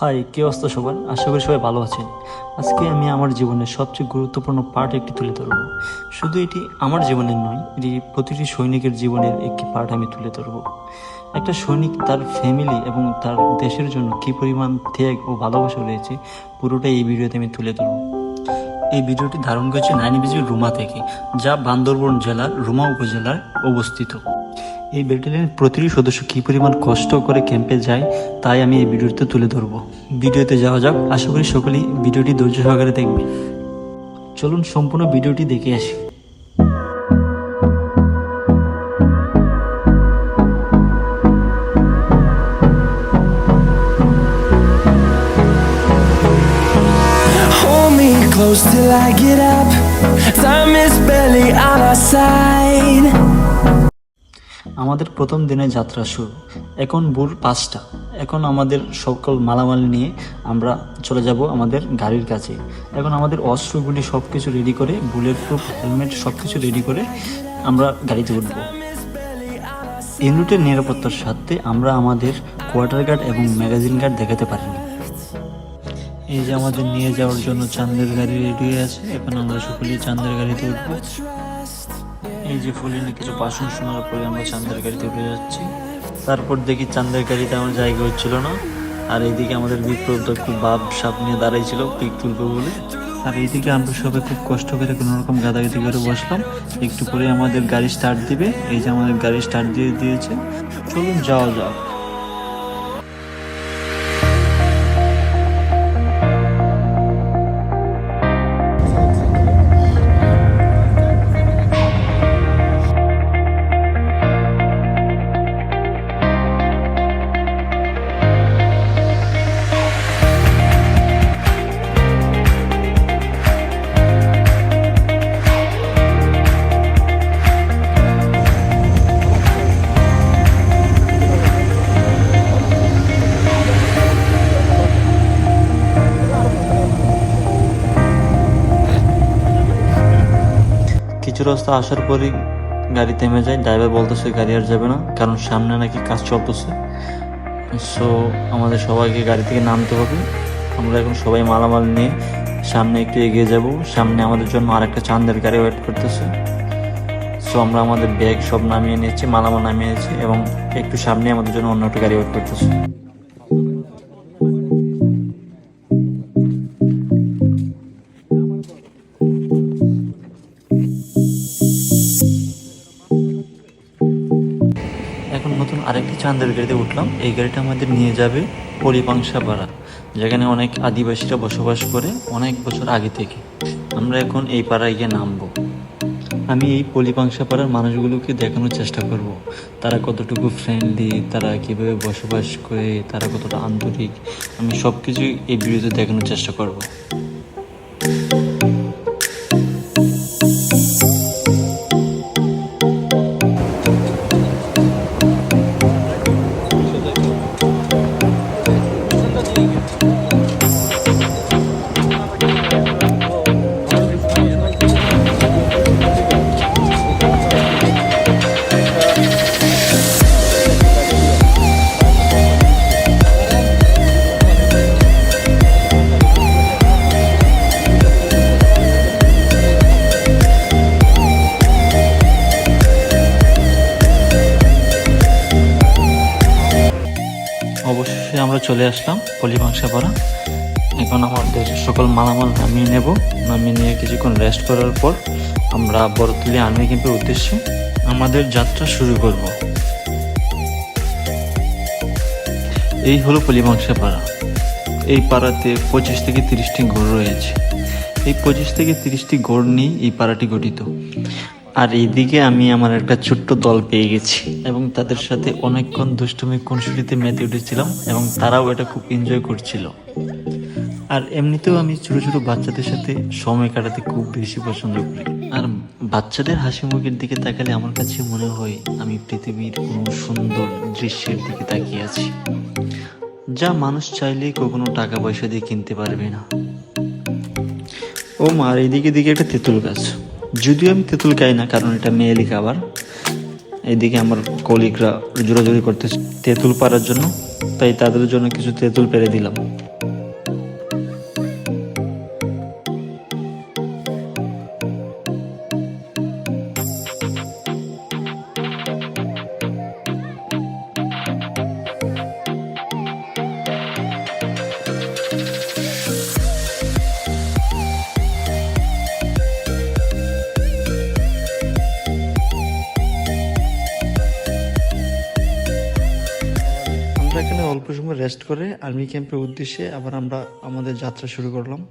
High, কি অবস্থা সবার? আশা করি সবাই ভালো আছেন। আজকে আমি আমার জীবনের সবচেয়ে গুরুত্বপূর্ণ পার্ট একটি তুলে ধরব। শুধু এটি আমার জীবনের নয়, এটি প্রতিটি সৈনিকের জীবনের একটি পার্ট আমি তুলে ধরব। একটা সৈনিক তার ফ্যামিলি এবং তার দেশের জন্য কী পরিমাণ ত্যাগ ও ভালোবাসা রয়েছে, পুরোটাই এই ভিডিওতে আমি তুলে ধরব। এই ভিডিওটি ধারণ করেছে 9BG রুমা থেকে, যা বান্দরবান জেলার রুমা উপজেলায় অবস্থিত। এই ব্যাটালিয়নের প্রতিটি সদস্য কী পরিমাণ কষ্ট করে ক্যাম্পে যায় তাই আমি এই ভিডিওতে তুলে ধরবো। ভিডিওতে যাওয়া যাক। আশা করি সকলেই ভিডিওটি ধৈর্য সহকারে দেখবে। চলুন সম্পূর্ণ ভিডিওটি দেখে আসি। Hold me close till I get up. Time is barely on our side. আমাদের প্রথম দিনের যাত্রা শুরু। এখন ভোর 5টা। এখন আমাদের সকল মালামাল নিয়ে আমরা চলে যাব আমাদের গাড়ির কাছে। এখন আমাদের অস্ত্রগুলি সব কিছু রেডি করে, বুলেট প্রুফ হেলমেট সব কিছু রেডি করে আমরা গাড়িতে উঠব। ইউনিটের নিরাপত্তার সাথে আমরা আমাদের কোয়ার্টার গার্ড এবং ম্যাগাজিন গার্ড দেখাতে পারিনি। এই যে আমাদের নিয়ে যাওয়ার জন্য চাঁদের গাড়ি রেডি হয়ে আছে। এখন আমরা সকলেই চাঁদের গাড়িতে উঠবো। এই যে ফুলিনে কিছু বাসন শোনার পরে আমরা চাঁদের গাড়িতে উঠে যাচ্ছি। তারপর দেখি চাঁদের গাড়িতে আমার জায়গা হচ্ছিল না, আর এইদিকে আমাদের বিপ্লবটা খুব ভাব সাপ নিয়ে দাঁড়াইছিল পিক তুলবে বলে। আর এইদিকে আমরা সবাই খুব কষ্ট করে কোনো রকম গাদাগাদি করে বসলাম। একটু পরে আমাদের গাড়ি স্টার্ট দিবে। এই যে আমাদের গাড়ি স্টার্ট দিয়ে দিয়েছে। চলুন যাওয়া যাক। কিছু রাস্তা আসার পরই গাড়ি থেমে যায়। ড্রাইভার বলতেছে গাড়ি আর যাবে না, কারণ সামনে নাকি কাজ চলতেছে। সো আমাদের সবাইকে গাড়ি থেকে নামতে হবে। আমরা এখন সবাই মালামাল নিয়ে সামনে একটু এগিয়ে যাব। সামনে আমাদের জন্য আরেকটা চাঁদের গাড়ি ওয়েট করতেছে। সো আমরা আমাদের ব্যাগ সব নামিয়ে নিয়েছি, মালামাল নামিয়ে নিয়েছি, এবং একটু সামনে আমাদের জন্য অন্য একটা গাড়ি ওয়েট করতেছে। এখন নতুন আরেকটি চাঁদের গাড়িতে উঠলাম। এই গাড়িটা আমাদের নিয়ে যাবে পলিপাংশাপাড়া, যেখানে অনেক আদিবাসীরা বসবাস করে অনেক বছর আগে থেকে। আমরা এখন এই পাড়ায় গিয়ে নামবো। আমি এই পলিপাংশাপাড়ার মানুষগুলোকে দেখানোর চেষ্টা করব, তারা কতটুকু ফ্রেন্ডলি, তারা কীভাবে বসবাস করে, তারা কতটা আন্তরিক। আমি সব কিছুই এই ভিডিওতে দেখানোর চেষ্টা করব। অবশেষে আমরা চলে আসলাম পলিপাংশাপাড়া। এখন আমাদের সকল মালামাল নামিয়ে নেব। নামিয়ে নিয়ে কিছুক্ষণ রেস্ট করার পর আমরা বড়তুলি আর্মি ক্যাম্পের উদ্দেশ্যে আমাদের যাত্রা শুরু করব। এই হলো পলিপাংশাপাড়া। এই পাড়াতে 25 থেকে 30টি ঘর রয়েছে। এই 25 থেকে 30টি ঘর নিয়ে এই পাড়াটি গঠিত। আর এইদিকে আমি আমার একটা ছোট্ট দল পেয়ে গেছি, এবং তাদের সাথে অনেকক্ষণ দুষ্টুমি খুনসুটিতে মেতে উঠেছিলাম, এবং তারাও এটা খুব এনজয় করছিল। আর এমনিতেও আমি ছোট ছোট বাচ্চাদের সাথে সময় কাটাতে খুব বেশি পছন্দ করি। আর বাচ্চাদের হাসি মুখের দিকে তাকালে আমার কাছে মনে হয় আমি পৃথিবীর কোনো সুন্দর দৃশ্যের দিকে তাকিয়ে আছি, যা মানুষ চাইলে কখনো টাকা পয়সা দিয়ে কিনতে পারবে না। ও মার, এদিকে দিকে একটা তেঁতুল গাছ। যদিও আমি তেঁতুল খাই না, কারণ এটা মেয়েলি খাবার। এইদিকে আমার কলিগরা জোরাজোরি করতেছে তেঁতুল পাড়ার জন্য, তাই তাদের জন্য কিছু তেঁতুল পেরে দিলাম। রেস্ট করে আর্মি ক্যাম্পের উদ্দেশ্যে আবার আমরা আমাদের যাত্রা শুরু করলাম।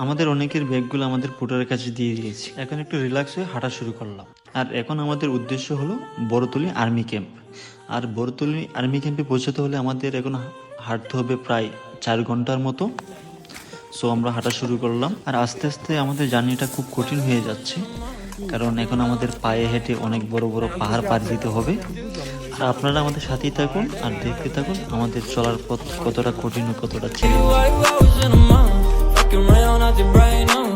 আমাদের অনেকের ব্যাগগুলো আমাদের পুটারের কাছে দিয়ে দিয়েছি, এখন একটু রিল্যাক্স হয়ে হাঁটা শুরু করলাম। আর এখন আমাদের উদ্দেশ্য হলো বড়তলি আর্মি ক্যাম্প। আর বড়তলি আর্মি ক্যাম্পে পৌঁছাতে হলে আমাদের এখন হাঁটতে হবে প্রায় 4 ঘন্টার মতো। সো আমরা হাঁটা শুরু করলাম, আর আস্তে আস্তে আমাদের জার্নিটা খুব কঠিন হয়ে যাচ্ছে, কারণ এখন আমাদের পায়ে হেঁটে অনেক বড় বড় পাহাড় পাড়ি দিতে হবে। আর আপনারা আমাদের সাথেই থাকুন আর দেখতে থাকুন আমাদের চলার পথ কতটা কঠিন ও কতটা challenge. Fucking around, acting right now.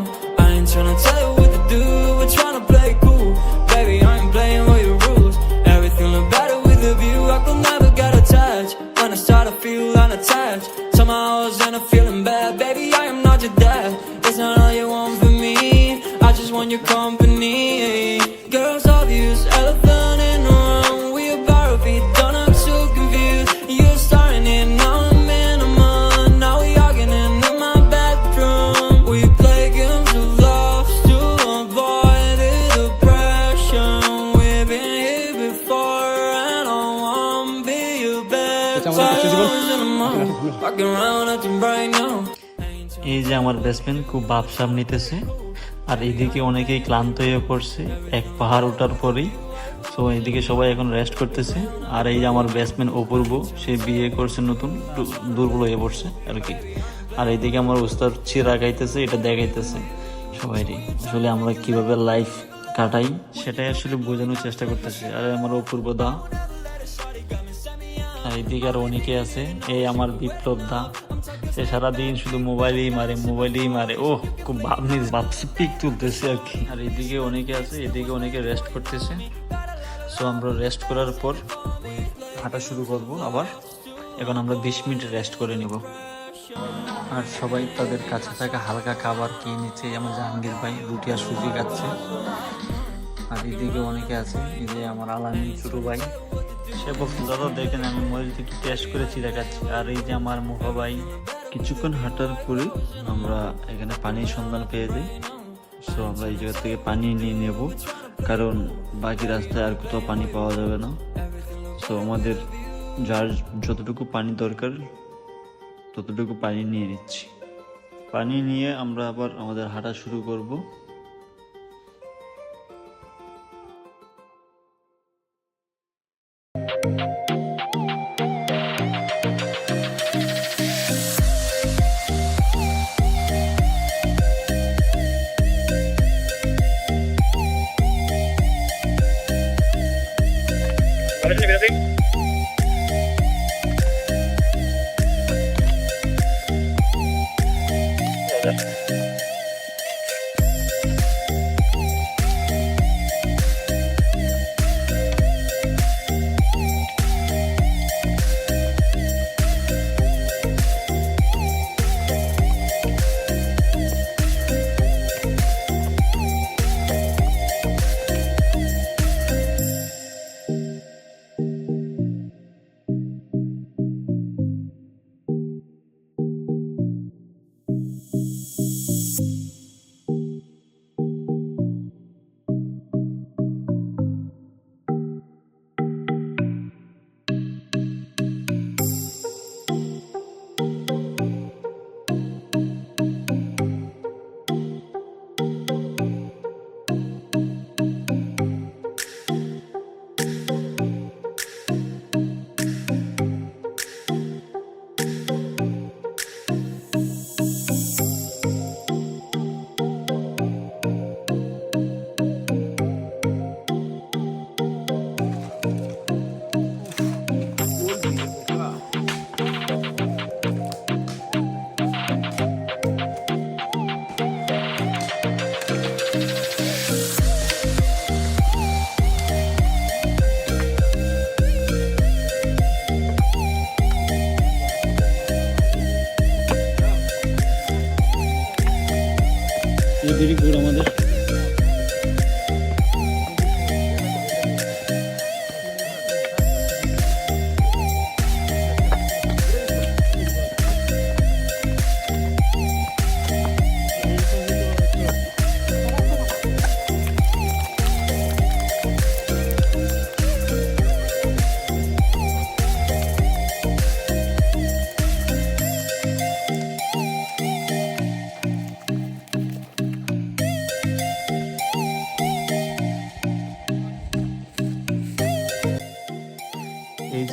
I ain't tryna tell you what to do, we're tryna play cool. Baby, I ain't playing by your rules. Everything look better with a view, I could never get attached. When I start to feel unattached, somehow I was in a feeling bad. Baby, I am not your dad, it's not all you want from me. I just want your company. Girls obvious, elephant in the room. We about to be done, I'm so confused. You're starting it, now I'm in a month. Now we arguing in my bedroom. We play games of love to avoid the depression. We've been here before and I won't be your best. Walking around acting bright now. এই যে আমার best friend খুব ভাবসাব নিতেছে, আর এইদিকে অনেকেই ক্লান্ত হয়ে পড়ছে এক পাহাড় ওঠার পরেই। সো এইদিকে সবাই এখন রেস্ট করতেছে। আর এই যে আমার বেস্টফ্রেন্ড অপূর্ব, সে বিয়ে করছে নতুন, দুর্বল হয়ে পড়ছে আর কি। আর এইদিকে আমার উস্তাদ চিরা গাইতেছে, এটা দেখাইতেছে সবাইরই আসলে আমরা কিভাবে লাইফ কাটাই সেটাই আসলে বোঝানোর চেষ্টা করতেছে। আর আমার অপূর্ব দা, আর এইদিকে আর অনেকে আছে, এই আমার বিপ্লব দা, সে সারাদিন শুধু মোবাইলেই মারে। ও খুব ভাবছি পিক তুলতেছে আর কি। আর এদিকে অনেকে আছে, এদিকে অনেকে রেস্ট করতেছে। সো আমরা রেস্ট করার পর হাঁটা শুরু করব আবার। এখন আমরা 20 মিনিট রেস্ট করে নিব। আর সবাই তাদের কাছে থাকা হালকা খাবার খেয়ে নিচ্ছে। আমার জাহাঙ্গীর ভাই রুটি আর সুজি খাচ্ছে। আর এদিকে অনেকে আছে, এই যে আমার আলামিন ছোটো ভাই, সে বলছে দাদা দেখেন আমি মরিচ একটু টেস্ট করে চিরা খাচ্ছি। আর এই যে আমার মুখা ভাই। কিছুক্ষণ হাঁটার পরে আমরা এখানে পানির সন্ধান পেয়ে যাই। সো আমরা এই জায়গা থেকে পানি নিয়ে নেব, কারণ বাকি রাস্তায় আর কোথাও পানি পাওয়া যাবে না। সো আমাদের যার যতটুকু পানি দরকার ততটুকু পানি নিয়ে নিচ্ছি। পানি নিয়ে আমরা আবার আমাদের হাঁটা শুরু করব। এদিকে ঘুর আমাদের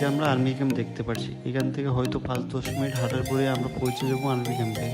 আজকে আমরা আর্মি ক্যাম্প দেখতে পাচ্ছি। এখান থেকে হয়তো 5-10 মিনিট হাঁটার পরে আমরা পৌঁছে যাবো আর্মি ক্যাম্পে।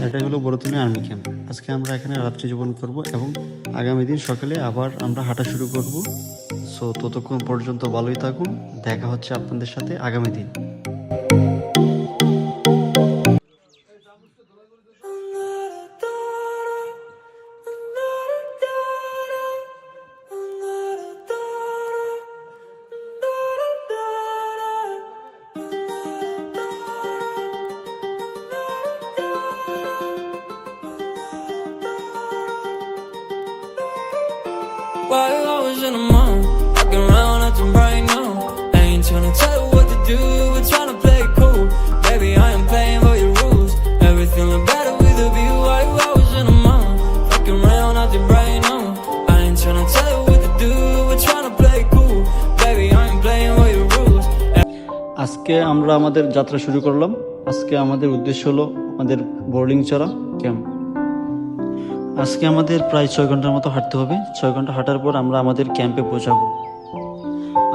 এটা হলো বড়তুনি আর্মি ক্যাম্প। আজকে আমরা এখানে রাত্রি যাপন করব এবং আগামী দিন সকালে আবার আমরা হাঁটা শুরু করব। সো ততক্ষণ পর্যন্ত ভালোই থাকুন, দেখা হচ্ছে আপনাদের সাথে আগামী দিন। While I was in the mall, walking around acting bright now. I ain't tryna tell you what to do, we're tryna play it cool. Baby, I am playing by your rules. Everything look better with a view. While I was in the mall, walking around acting bright now. I ain't tryna tell you what to do, we're tryna play it cool. Baby, I am playing by your rules. আজকে আমরা আমাদের যাত্রা শুরু করলাম। আজকে আমাদের উদ্দেশ্য হলো আমাদের বোর্ডিং চড়া ক্যাম্প। আজকে আমাদের প্রায় 6 ঘন্টার মতো হাঁটতে হবে। 6 ঘন্টা হাঁটার পর আমরা আমাদের ক্যাম্পে পৌঁছাবো।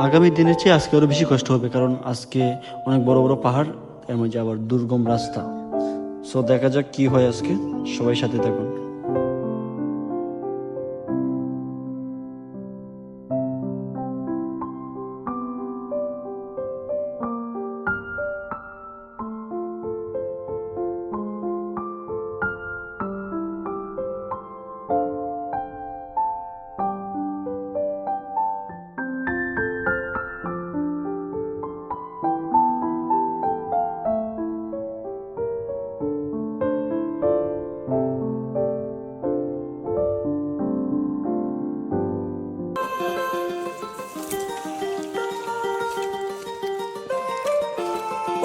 আগামী দিনের চেয়ে আজকে আরও বেশি কষ্ট হবে, কারণ আজকে অনেক বড় বড় পাহাড়, এর মধ্যে আবার দুর্গম রাস্তা। সো দেখা যাক কি হয় আজকে, সবাই সাথে থাকুন।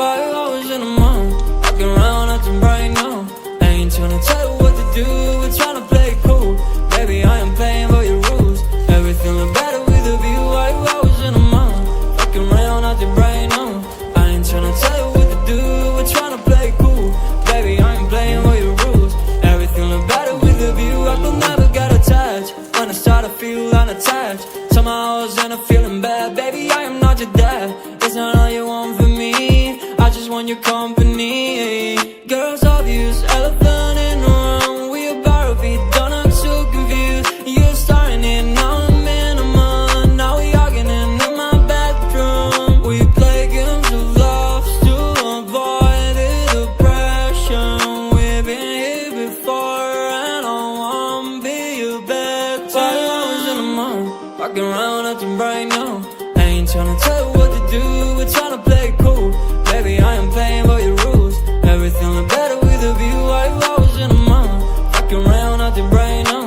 While I was in the mall, walking around acting bright now. I ain't tryna tell you what to do, we're tryna play it cool. Baby, I am playing by your rules. Everything look better with a view. While I was in the mall, walking around acting bright now. I ain't tryna tell you what to do, we're tryna play it cool. Baby, I am playing by your rules. Everything look better with a view. I could never get attached when I start to feel unattached. Somehow I was in a feeling bad. Baby, I am not your dad. It's not all you want from me. I just want your company. Girls obvious, elephant in the room. We about to be done, I'm so confused. You're starting it, now I'm in a month. Now we arguing in my bedroom. We play games of love to avoid the depression. We've been here before and I wanna be your better. While I was in the mall, walking around acting bright now. I ain't tryna tell you what to do, we're tryna play it cool. Baby, I am playing by your rules. Everything look better with a view. While I was in the mall, walking around acting bright now.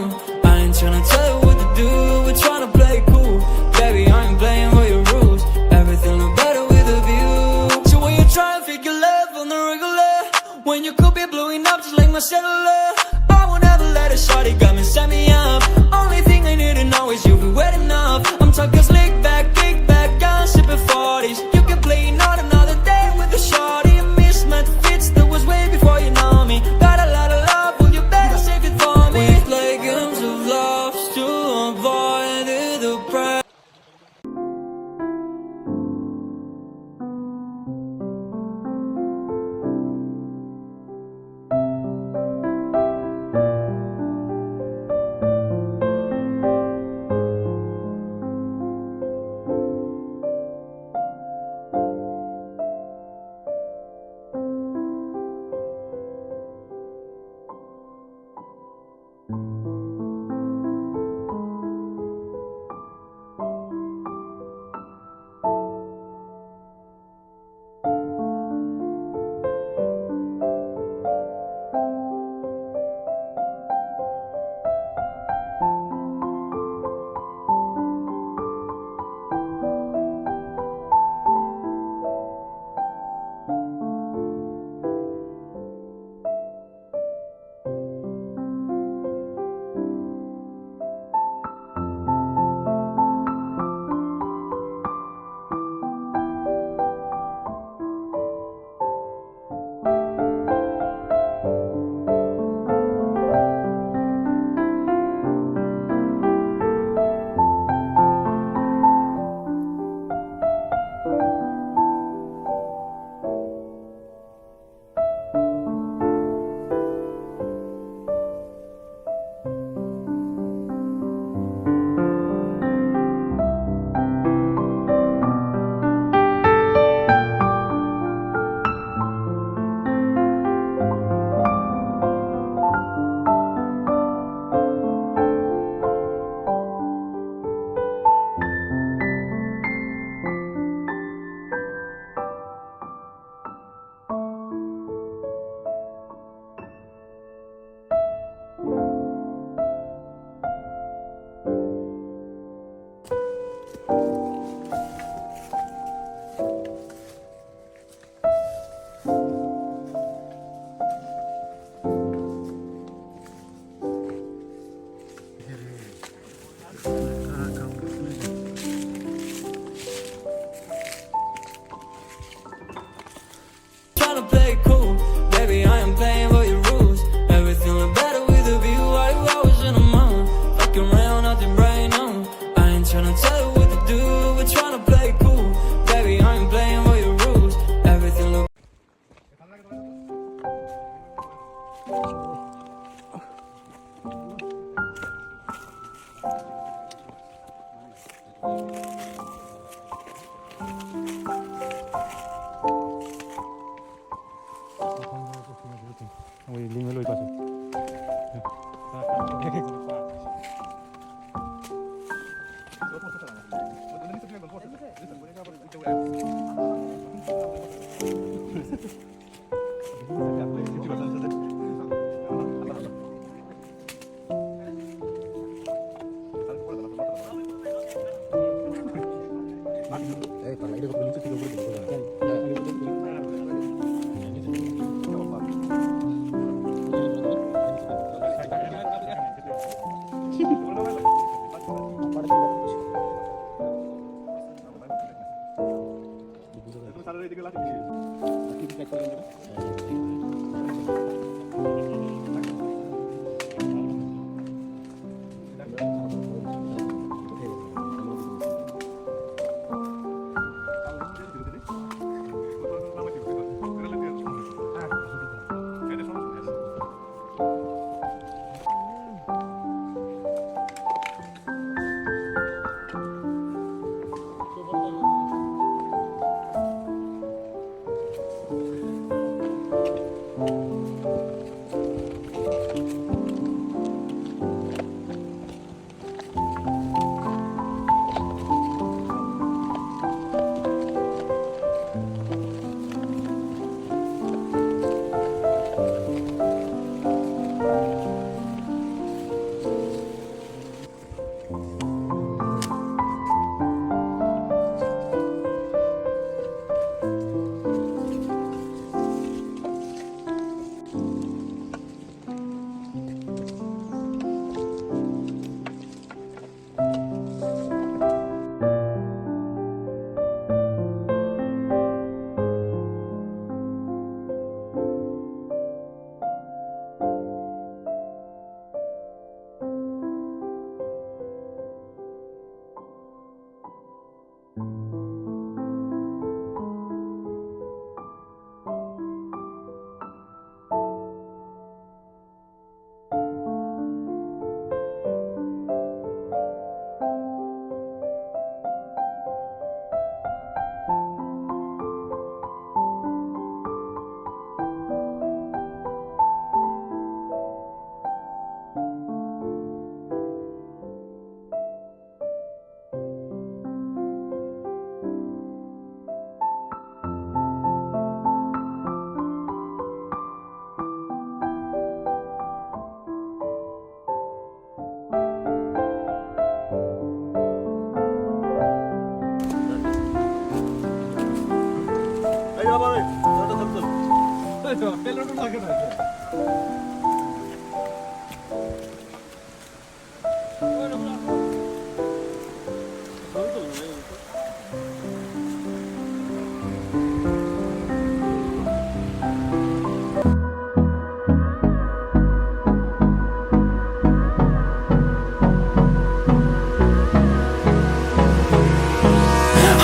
I ain't tryna tell you what to do, we're tryna play it cool. Baby, I am playing by your rules. Everything look better with a view. So when you try and figure love on the regular, when you could be blowing up just like my cellular, I won't ever let it short, it got me, set me up. Only thing I need to know is you be wet enough. I'm talking slick back, kick back, I'm sipping 40s. You can play not another day with a shorty and me. Tryna play cool, baby, I am playing by your rules. Everything look better with a view. Why you always in a mood? Fucking around, nothing right now. I ain't tryna tell you what to do. We're tryna play cool, baby, I am playing by your rules. Everything look ওই লিঙ্গের ওই পাশে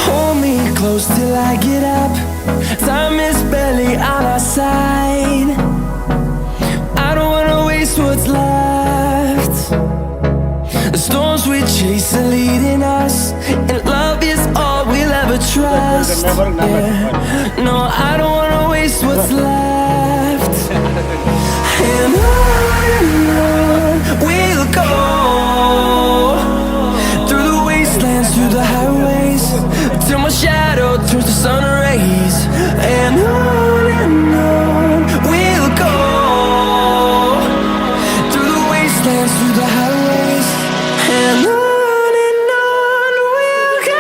Hold me close till I get up. Time is barely on our side. I don't wanna waste what's left. The storms we chase are leading us, and love is all we'll ever trust. Yeah. No, I don't wanna waste what's left. And on we'll go, through the wastelands, through the highways, till my shadow turns to sun rays. And on we'll go, through the wastelands, through the highways. And on we'll go.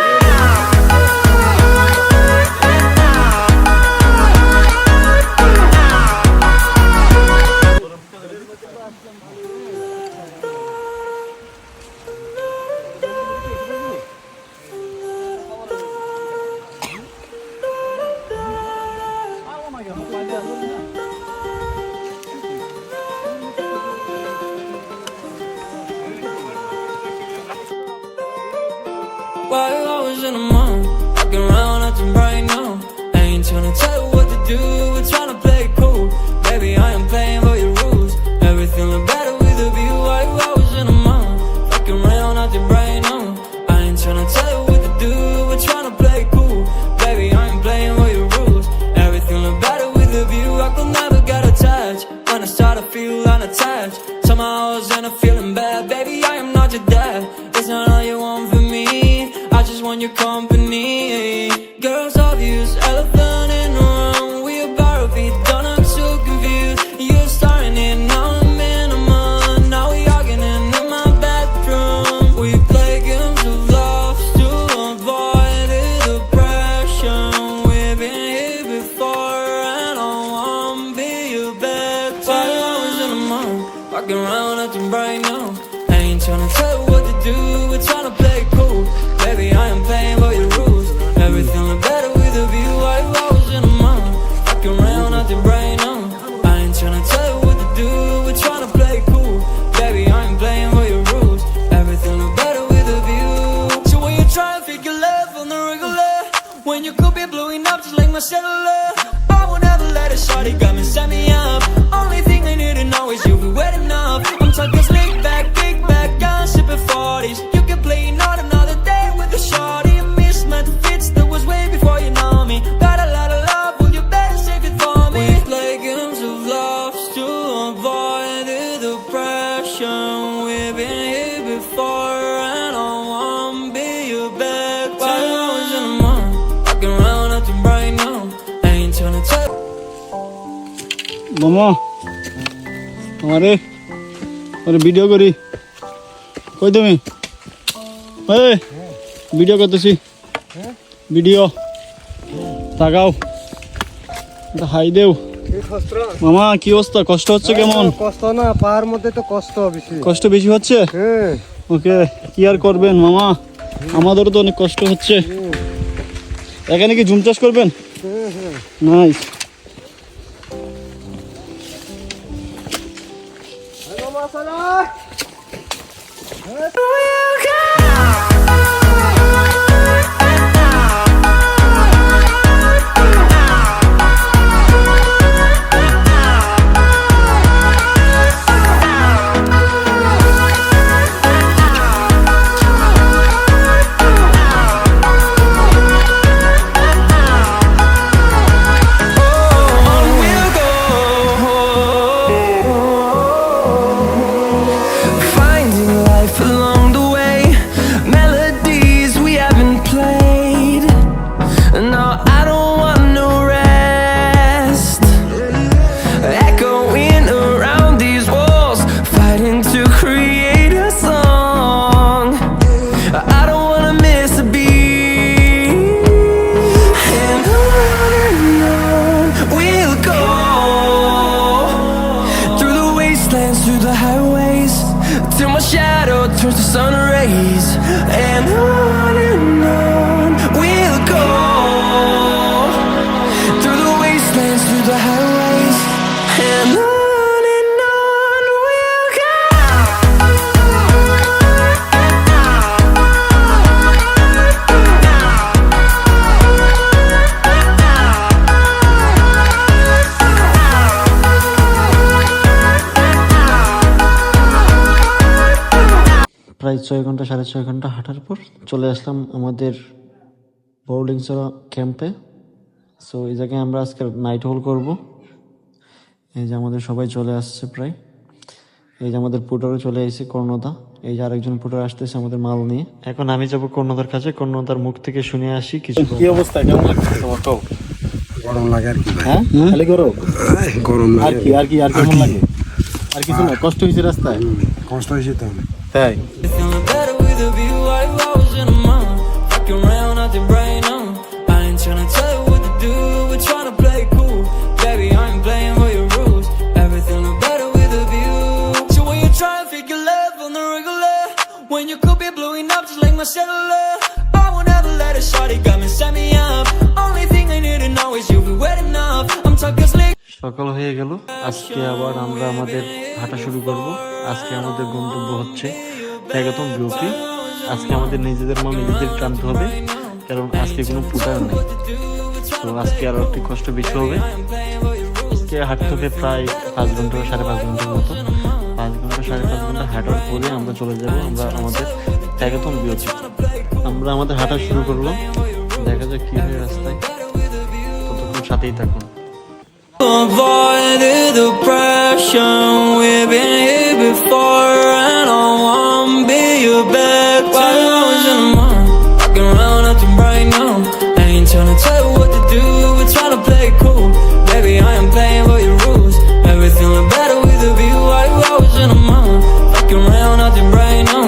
Why you always in the mood? Walking around acting right now. I ain't tryna tell you what to do, we're tryna play it cool. Baby, I am playing by your rules. Everything look better with a view. Why you always in the mood? Walking around acting right now. I ain't tryna tell you what to do, we're tryna play it cool. Baby, I am playing by your rules. Everything look better with a view. I could never get attached. When I start to feel unattached, somehow I was in a feeling bad. Baby, I am not your dad. It's not all you want from me. I just want your company. Girls obvious, elephant in the room. We about to be done, I'm so confused. You're starting it, now I'm in a month. Now we arguing in my bedroom. We play games of love to avoid the depression. We've been here before and I won't be your bed. Why you always in the mood? Walking around acting bright now. I ain't tryna tell you what to do, we're tryna play it cool. Baby, I am playing by your rules. Everything look better with a view. Why you always in the mood? Walking around acting bright now. I ain't tryna tell you what to do, we're tryna play it cool. Baby, I am playing by your rules. Everything look better with a view. So when you try to figure love on the regular, when you could be blowing up just like my cellular, I would never let it shorty got me, set me up. Only thing I need to know is you be wet enough. I'm talking slick back, kick back, gun sipping 40s. You can play not another day with a shorty. A mismatch fits that was way before you know me. Got a lot of love, will you better save it for me? We play games of love to avoid the depression. We've been here before and I won't be your bed. Why you always in the mood? Walking around acting bright now. I ain't tryna tell. মামা আমারে video করি কই তুমি এই video করতেছি video তাকাও এটা high দেও মামা কি অবস্থা কষ্ট হচ্ছে কেমন কষ্ট না পাহাড় মধ্যে তো কষ্ট বেশি কষ্ট বেশি হচ্ছে হ্যাঁ ওকে কি আর করবেন মামা আমাদেরও তো অনেক কষ্ট হচ্ছে এখানে কি ঝুম চাষ করবেন nice Finding life along the way, melodies we haven't played. No, I don't want no rest. Echoing around these walls, fighting to create a song. I don't wanna miss a beat. And on we'll go, through the wastelands, through the highways, till my shadow turns to sun rays. And on we'll go, through the wastelands, through the highways. And on we'll go. প্রায় 6 ঘন্টা 6.5 ঘন্টা হাঁটার পর চলে আসলাম আমাদের বোর্ডিংসরা ক্যাম্পে। So এই জায়গায় আমরা আজকে নাইট হোল করব। এই যে আমাদের সবাই চলে আসছে প্রায়। এই যে আমাদের পুটারও চলে এসেছে, কর্ণদা। এই যে আরেকজন পুটার আসতেছে আমাদের মাল নিয়ে। এখন আমি যাব কর্ণদার কাছে, কর্ণদার মুখ থেকে শুনে আসি কিছু। কি অবস্থা কেমন লাগছে তোমার কও গরম লাগে আর কি হ্যাঁ খালি করো গরম আর লাগে কি আর কি আর কেমন লাগে আর কিছু না কষ্ট হয়েছে রাস্তায় কষ্ট হয়েছে তো তাই Feeling better with a view. Why you always in the mood? Fucking around acting bright now. I ain't tryna tell you what to do, we're tryna play it cool. Baby, I ain't playing by your rules. Everything look better with a view. So when you try and figure love on the regular, when you could be blowing up just like my cellular, I won't ever let it shorty got me, set me up. Only thing I need to know is you be wet enough. I'm talking slick. সকাল হয়ে গেল, আজকে আবার আমরা আমাদের হাঁটা শুরু করব। আজকে আমাদের গন্তব্য হচ্ছে একদম বিউপি। আজকে আমাদের নিজেদের মন নিজেদের টানতে হবে, কারণ আজকে কোনো পুটার নেই। তো আজকে আরো একটি কষ্ট বেশি হবে। আজকে হাঁটতে হবে প্রায় 5 ঘন্টা 5.5 ঘন্টার মতো। 5 ঘন্টা 5.5 ঘন্টা হাঁটার পরে আমরা চলে যাব আমরা আমাদের প্যাকেটন বিরতি। আমরা আমাদের হাঁটা শুরু করলাম, দেখা যাক কি হয় রাস্তায়। ততক্ষণ সাথেই থাকুন। Avoided the pressure. We've been here before, and I won't be your back. While I was in the mall, walking around acting right now. I ain't tryna tell you what to do, we're tryna play it cool. Baby, I am playing by your rules. Everything look better with a view. While I was in the mall, walking around acting right now.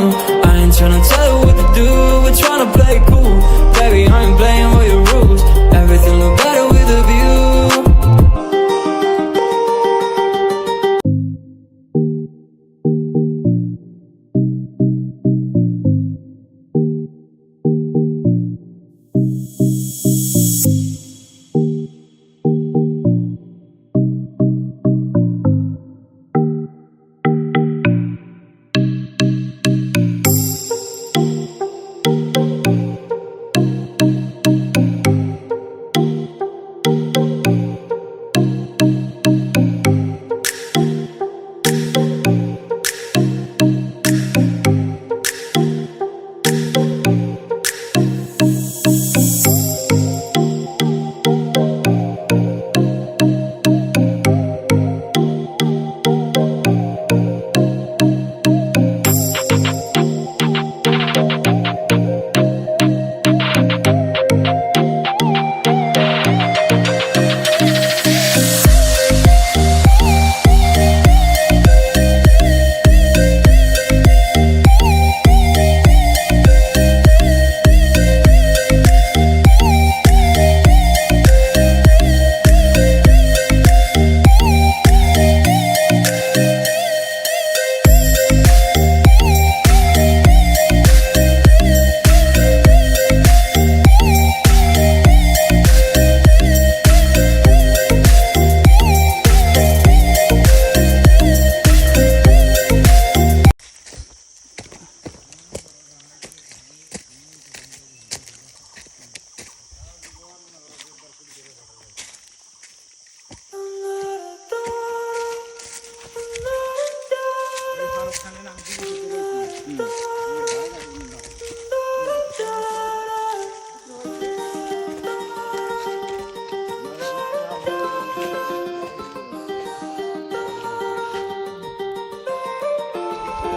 I ain't tryna tell you what to do, we're tryna play it cool. Baby, I am playing by your rules. Everything look better with a view.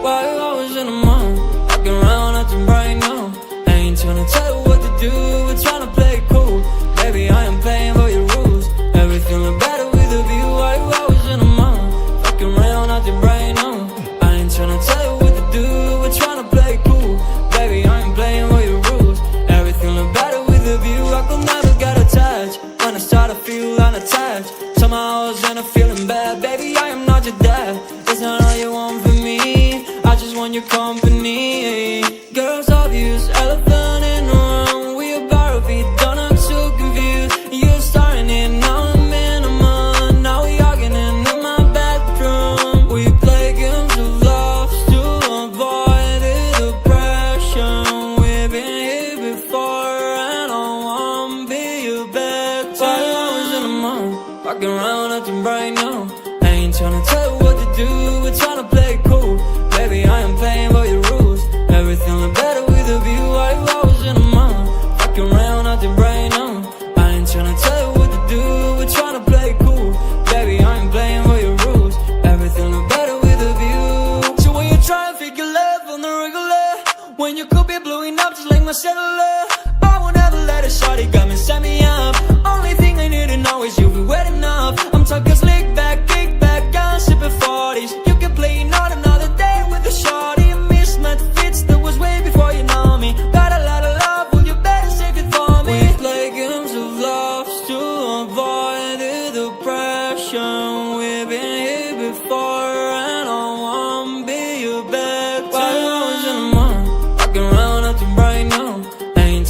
While I was in the mall, walking around acting right now. I ain't tryna tell you what to do, we're tryna play it cool. Baby, I am playing by your rules. Everything look better with a view. While I was in the mall, walking around acting right now. I ain't tryna tell you what to do, we're tryna play it cool. Baby, I am playing by your rules. Everything look better with a view. I could never get attached when I start to feel unattached. Somehow I was in a feeling bad. Baby, I am not your dad. It's not all you want from me, I just want your company. Girls obvious, elephant in the room. We about to be done, I'm so confused. You're starting it, now I'm in a month. Now we arguing in my bedroom. We play games of love to avoid the pressure. We've been here before, and I won't be your back. While I was in the mall, walking around acting right now. I ain't tryna tell you what to do, we're tryna play it cool. Baby, I am playing by your rules. Everything look better with a view. While I was in the mall, walking around acting right now. I ain't tryna tell you what to do, we're tryna play it cool. Baby, I am playing by your rules. Everything look better with a view. So when you try and figure love on the regular, when you could be blowing up just like my cellular, I won't ever let it short, it got me, set me up. Only thing I need to know is you'll be wet enough. I'm talking slick back, kick back, I'm sipping 40s. You can play not another day with a shorty. A mismatch fits that was way before you know me. Got a lot of love, well you better save it for me. We play games of love to avoid the pressure. We've been here before, and I won't be your back. While I was in the mall, walking around acting right now. I ain't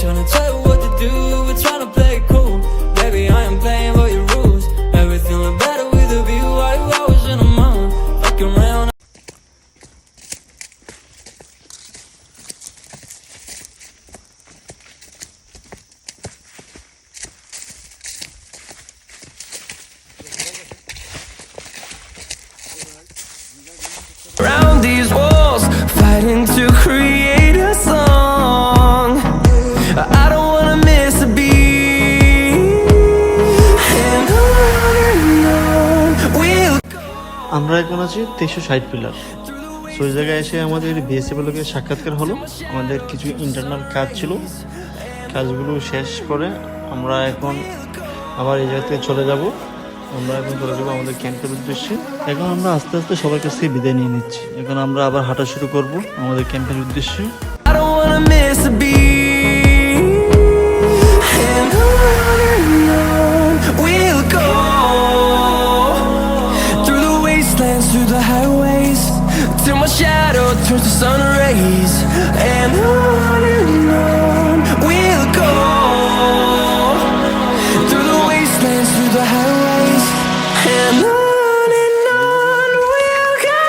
আমরা এখন আছি 360 pillar. So ওই জায়গায় এসে আমাদের BSF লোকে সাক্ষাৎকার হলো। আমাদের কিছু ইন্টারনাল কাজ ছিল, কাজগুলো শেষ করে আমরা এখন আবার এই জায়গা থেকে চলে যাব। আমরা এখন চলে যাবো আমাদের ক্যাম্পের উদ্দেশ্যে। এখন আমরা আস্তে আস্তে সবার কাছ থেকে বিদায় নিয়ে নিচ্ছি। এখন আমরা আবার হাঁটা শুরু করব আমাদের ক্যাম্পের উদ্দেশ্যে। I don't wanna miss a beat. And on we'll go through the wastelands, through the highways, till my shadow turns to sun rays. And on we'll go through the wastelands, through the highways, and on we'll go.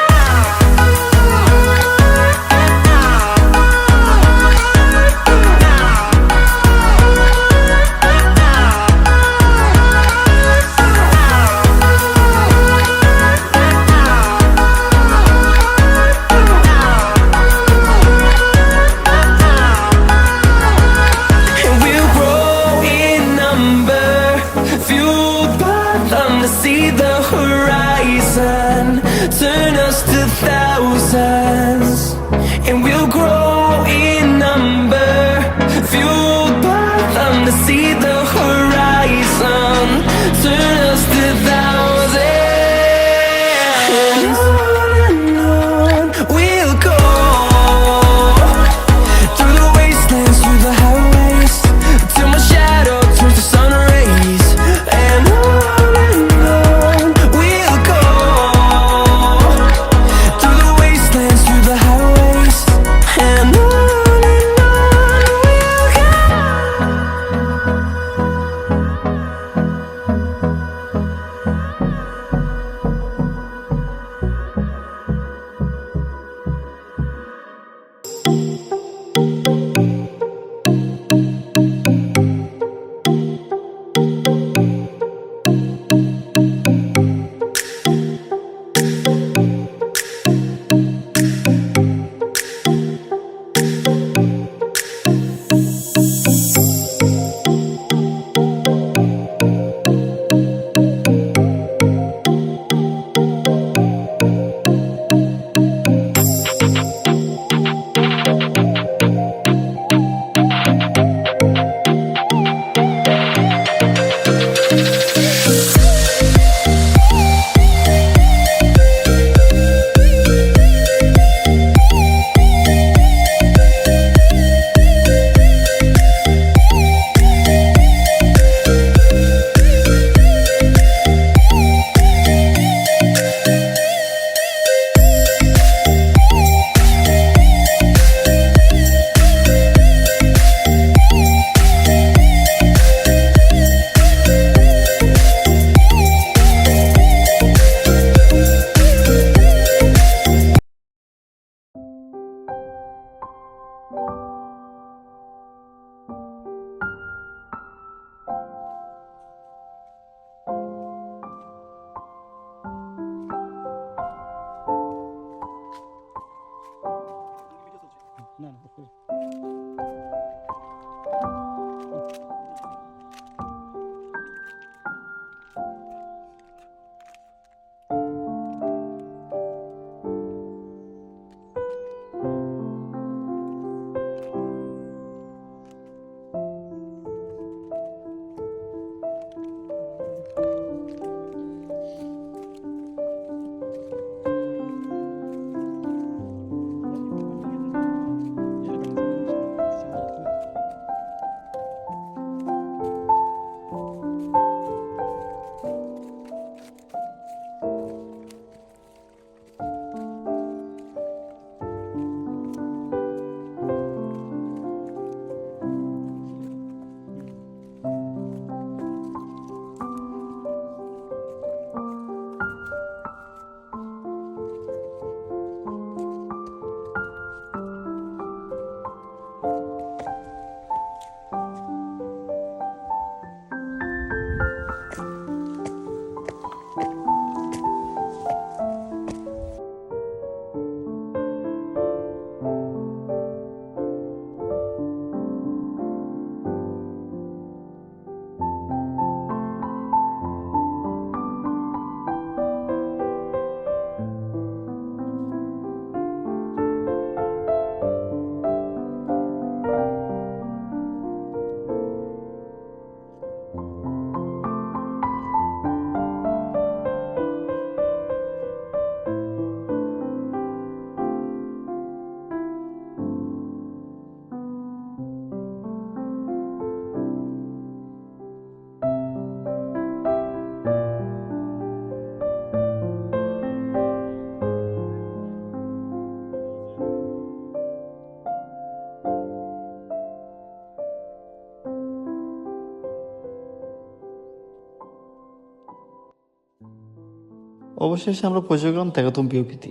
অবশেষে আমরা পৌঁছে গেলাম তেগাতম বিওপিতে।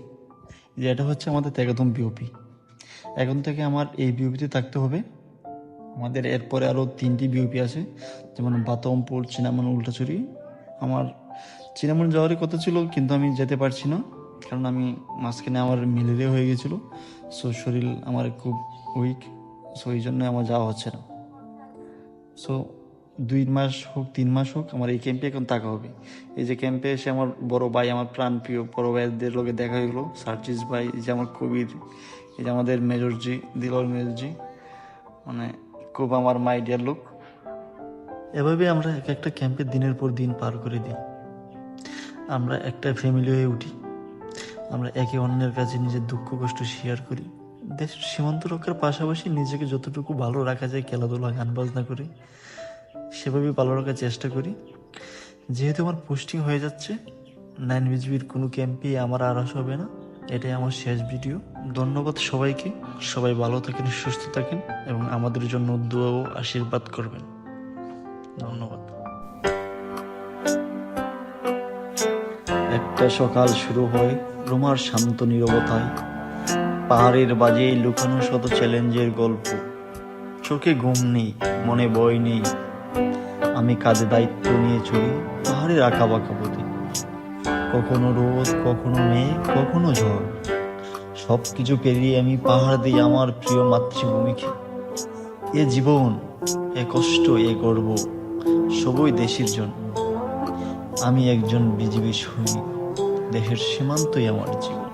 যে এটা হচ্ছে আমাদের তেগাতম BOP. এখন থেকে আমার এই বিওপিতে থাকতে হবে। আমাদের এরপরে আরও 3টি বিওপি আছে, যেমন বাতমপুর, চিনামন, উল্টাচুরি। আমার চিনামন যাওয়ারই কথা ছিল, কিন্তু আমি যেতে পারছি না, কারণ আমি মাঝখানে আমার ম্যালেরিয়া হয়ে গেছিলো। সো শরীর আমার খুব উইক, সো এই জন্য আমার যাওয়া হচ্ছে না। সো 2 মাস হোক 3 মাস হোক আমার এই ক্যাম্পে এখন থাকা হবে। এই যে ক্যাম্পে এসে আমার বড় ভাই, আমার প্রাণপ্রিয় বড় ভাইদের লোকে দেখা হয়ে গেলো, সার্জিস ভাই, এই যে আমার কবির, এই যে আমাদের মেজরজি, দিলর মেজরজি, মানে খুব আমার মাই ডিয়ার লোক। এভাবে আমরা এক একটা ক্যাম্পে দিনের পর দিন পার করে দিই। আমরা একটা ফ্যামিলি হয়ে উঠি। আমরা একে অন্যের কাছে নিজের দুঃখ কষ্ট শেয়ার করি। দেশের সীমান্ত রক্ষার পাশাপাশি নিজেকে যতটুকু ভালো রাখা যায়, খেলাধুলা, গান বাজনা করে সেভাবে ভালো রাখার চেষ্টা করি। যেহেতু আমার পোস্টিং হয়ে যাচ্ছে, 9 বিজিবির কোনো ক্যাম্পে আমার আর আসা হবে না। এটাই আমার শেষ ভিডিও। ধন্যবাদ সবাইকে। সবাই ভালো থাকেন, সুস্থ থাকেন এবং আমাদের জন্য দোয়া ও আশীর্বাদ করবেন। ধন্যবাদ। একটা সকাল শুরু হয় রোমার শান্ত নীরবতায়। পাহাড়ের বাজে লুকানো শত চ্যালেঞ্জের গল্প। চোখে ঘুম নেই, মনে ভয় নেই। আমি কাজে দায়িত্ব নিয়ে চলি পাহাড়ের আঁকা বাঁকা পথে। কখনো রোদ, কখনো মেঘ, কখনো ঝড়। সব কিছু পেরিয়ে আমি পাহাড় দিই আমার প্রিয় মাতৃভূমিকে। এ জীবন, এ কষ্ট, এ গর্ব সবই দেশের জন্য। আমি একজন বিজিবি সৈনিক, দেশের সীমান্তই আমার জীবন।